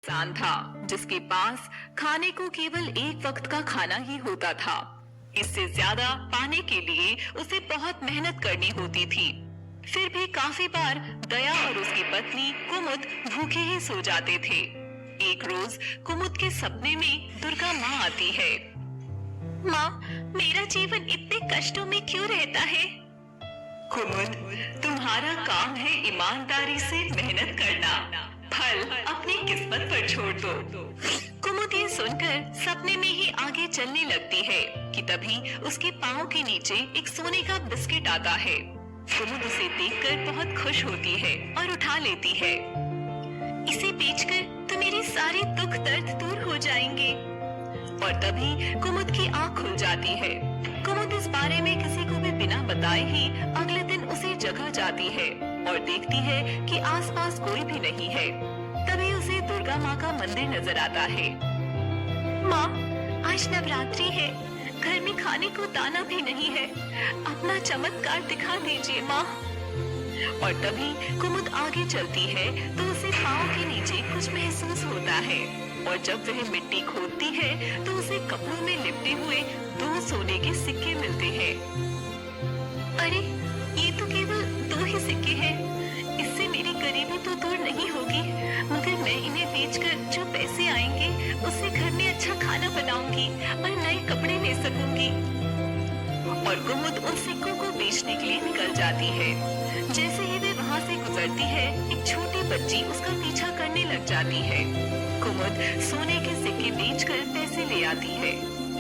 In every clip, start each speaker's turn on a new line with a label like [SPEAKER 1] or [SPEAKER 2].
[SPEAKER 1] इंसान था जिसके पास खाने को केवल एक वक्त का खाना ही होता था। इससे ज्यादा पाने के लिए उसे बहुत मेहनत करनी होती थी। फिर भी काफी बार दया और उसकी पत्नी कुमुद भूखे ही सो जाते थे। एक रोज कुमुद के सपने में दुर्गा माँ आती है। माँ, मेरा जीवन इतने कष्टों में क्यों रहता है? कुमुद, तुम्हारा काम है ईमानदारी से मेहनत करना, फल अपनी किस्मत पर छोड़ दो। कुमुद ये सुनकर सपने में ही आगे चलने लगती है कि तभी उसके पाँव के नीचे एक सोने का बिस्किट आता है। कुमुद उसे देखकर बहुत खुश होती है और उठा लेती है। इसे बेचकर तो मेरे सारे दुख दर्द दूर हो जाएंगे। और तभी कुमुद की आँख खुल जाती है। कुमुद इस बारे में किसी को भी बिना बताए ही अगले दिन उसी जगह जाती है और देखती है कि आसपास कोई भी नहीं है। तभी उसे दुर्गा माँ का मंदिर नजर आता है। माँ, आज नवरात्रि है, घर में खाने को दाना भी नहीं है, अपना चमत्कार दिखा दीजिए माँ। और तभी कुमुद आगे चलती है तो उसे पाँव के नीचे कुछ महसूस होता है और जब वह मिट्टी खोदती है तो उसे कपड़ों में लिपटे हुए 2 सोने के सिक्के मिलते हैं। अरे, ये तो केवल 2 ही सिक्के हैं। इससे मेरी गरीबी तो दूर नहीं होगी, मगर मैं इन्हें बेचकर जो पैसे आएंगे उससे घर में अच्छा खाना बनाऊंगी और नए कपड़े ले सकूंगी। और कुमुद उन सिक्कों को बेचने के लिए निकल जाती है। जैसे ही वे वहाँ से गुजरती है, एक छोटी बच्ची उसका पीछा करने लग जाती है। कुमुद सोने के सिक्के बेचकर पैसे ले आती है।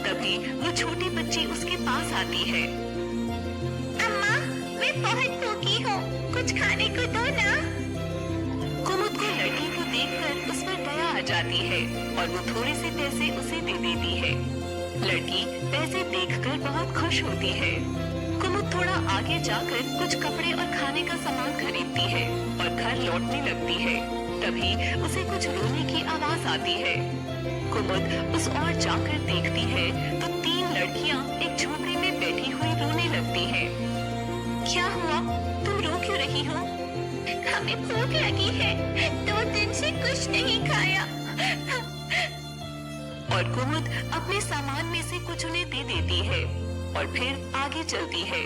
[SPEAKER 1] तभी वो छोटी बच्ची उसके पास आती है। अम्मा, मैं बहुत भूखी हूँ, कुछ खाने को दो ना। कुमुद को लड़की को देखकर उस पर दया आ जाती है और वो थोड़े से पैसे उसे दे देती है। लड़की पैसे देखकर बहुत खुश होती है। कुमुद थोड़ा आगे जाकर कुछ कपड़े और खाने का सामान खरीदती है और घर लौटने लगती है। तभी उसे कुछ रोने की आवाज आती है। कुमुद उस ओर जाकर देखती है तो 3 लड़कियां एक झोपड़ी में बैठी हुई रोने लगती हैं। क्या हुआ? तुम रो क्यों रही हो? हमें भूख लगी है, 2 दिन से कुछ नहीं खाया। और कुमुद अपने सामान में से कुछ उन्हें दे देती है और फिर आगे चलती है।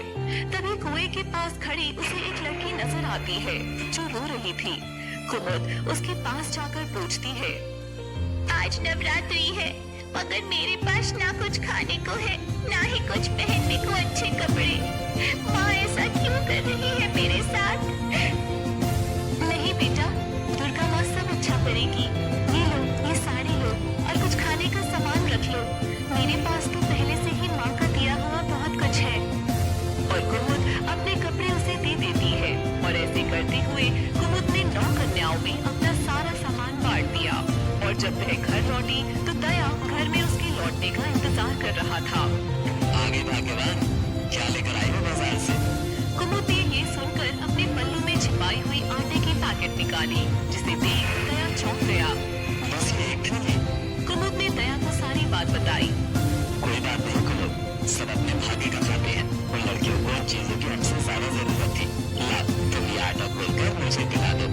[SPEAKER 1] तभी कुएं के पास खड़ी उसे एक लड़की नजर आती है जो रो रही थी। कुमुद उसके पास जाकर पूछती है, आज नवरात्रि है, मगर मेरे पास ना कुछ खाने को है, ना ही कुछ पहनने को अच्छे कपड़े। माँ ऐसा क्यों कर रही है मेरे साथ? नहीं बेटा, दुर्गा माँ सब अच्छा करेगी। ये लो, ये साड़ी लो और कुछ खाने का सामान रख लो। मेरे पास तो पहले से ही माँ का दिया हुआ बहुत कुछ है। और कुमुद अपने कपड़े उसे दे देती है और ऐसे करते हुए कुमुद ने 9 कन्याओं में अपना सारा सामान बांट दिया। और जब वह घर लौटी तो दया घर में उसके लौटने का इंतजार कर रहा था।
[SPEAKER 2] आगे भाग्यवान, क्या लेकर आई हो बाजार से?
[SPEAKER 1] कुमुद ने ये सुनकर अपने पल्लू में छिपाई हुई आटे की पैकेट निकाली, जिसे देख दया चौंक गया।
[SPEAKER 2] बस ये एक थैली?
[SPEAKER 1] कुमुद ने दया को सारी बात बताई।
[SPEAKER 2] कोई बात नहीं कुमुद, सब अपने भाग्य का खाते हैं। उन लड़कियों को चीजों की हमसे ज्यादा जरूरत थी। ला, तुम ये आटा खोलकर मुझे पिला दो।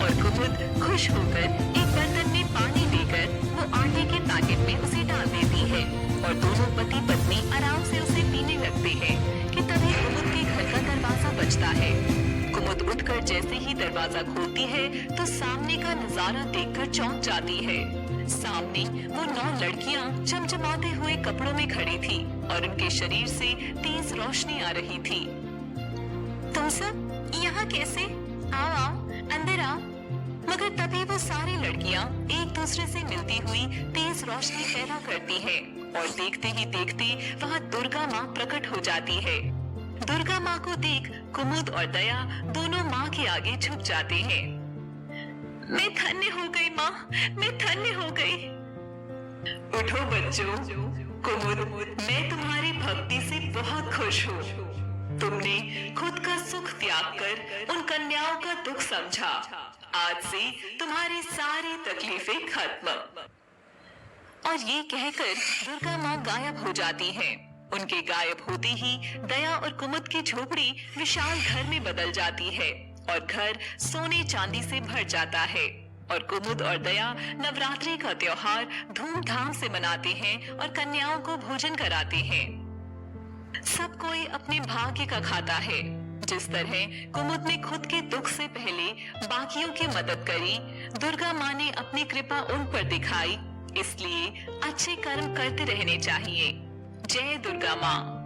[SPEAKER 1] और कुमुद खुश होकर एक बर्तन में पानी लेकर वो आटे के पैकेट में उसे डाल देती है और दोनों पति पत्नी आराम से उसे पीने लगते हैं कि तभी कुमुद के घर का दरवाजा बजता है। कुमुद उठकर जैसे ही दरवाजा खोलती है तो सामने का नजारा देखकर चौंक जाती है। सामने वो 9 लड़कियां चमचमाते हुए कपड़ों में खड़ी थी और उनके शरीर से तेज रोशनी आ रही थी। तुम सब यहाँ कैसे? आओ आओ, अंदर आओ। मगर तभी वो सारी लड़कियां एक दूसरे से मिलती हुई तेज रोशनी पैदा करती हैं और देखते ही देखते वहाँ दुर्गा माँ प्रकट हो जाती है। दुर्गा माँ को देख कुमुद और दया दोनों माँ के आगे झुक जाते हैं। मैं धन्य हो गई माँ, मैं धन्य हो गई। उठो बच्चों, कुमुद, मैं तुम्हारी भक्ति से बहुत खुश हूँ। तुमने खुद का सुख त्याग कर उन कन्याओं का दुख समझा। आज से तुम्हारी सारी तकलीफें खत्म। और ये कहकर दुर्गा माँ गायब हो जाती हैं। उनके गायब होते ही दया और कुमुद की झोपड़ी विशाल घर में बदल जाती है और घर सोने चांदी से भर जाता है और कुमुद और दया नवरात्रि का त्योहार धूमधाम से मनाते हैं और कन्याओं को भोजन कराते हैं। सब कोई अपने भाग्य का खाता है। जिस तरह कुमुद ने खुद के दुख से पहले बाकियों की मदद करी, दुर्गा माँ ने अपनी कृपा उन पर दिखाई। इसलिए अच्छे कर्म करते रहने चाहिए। जय दुर्गा माँ।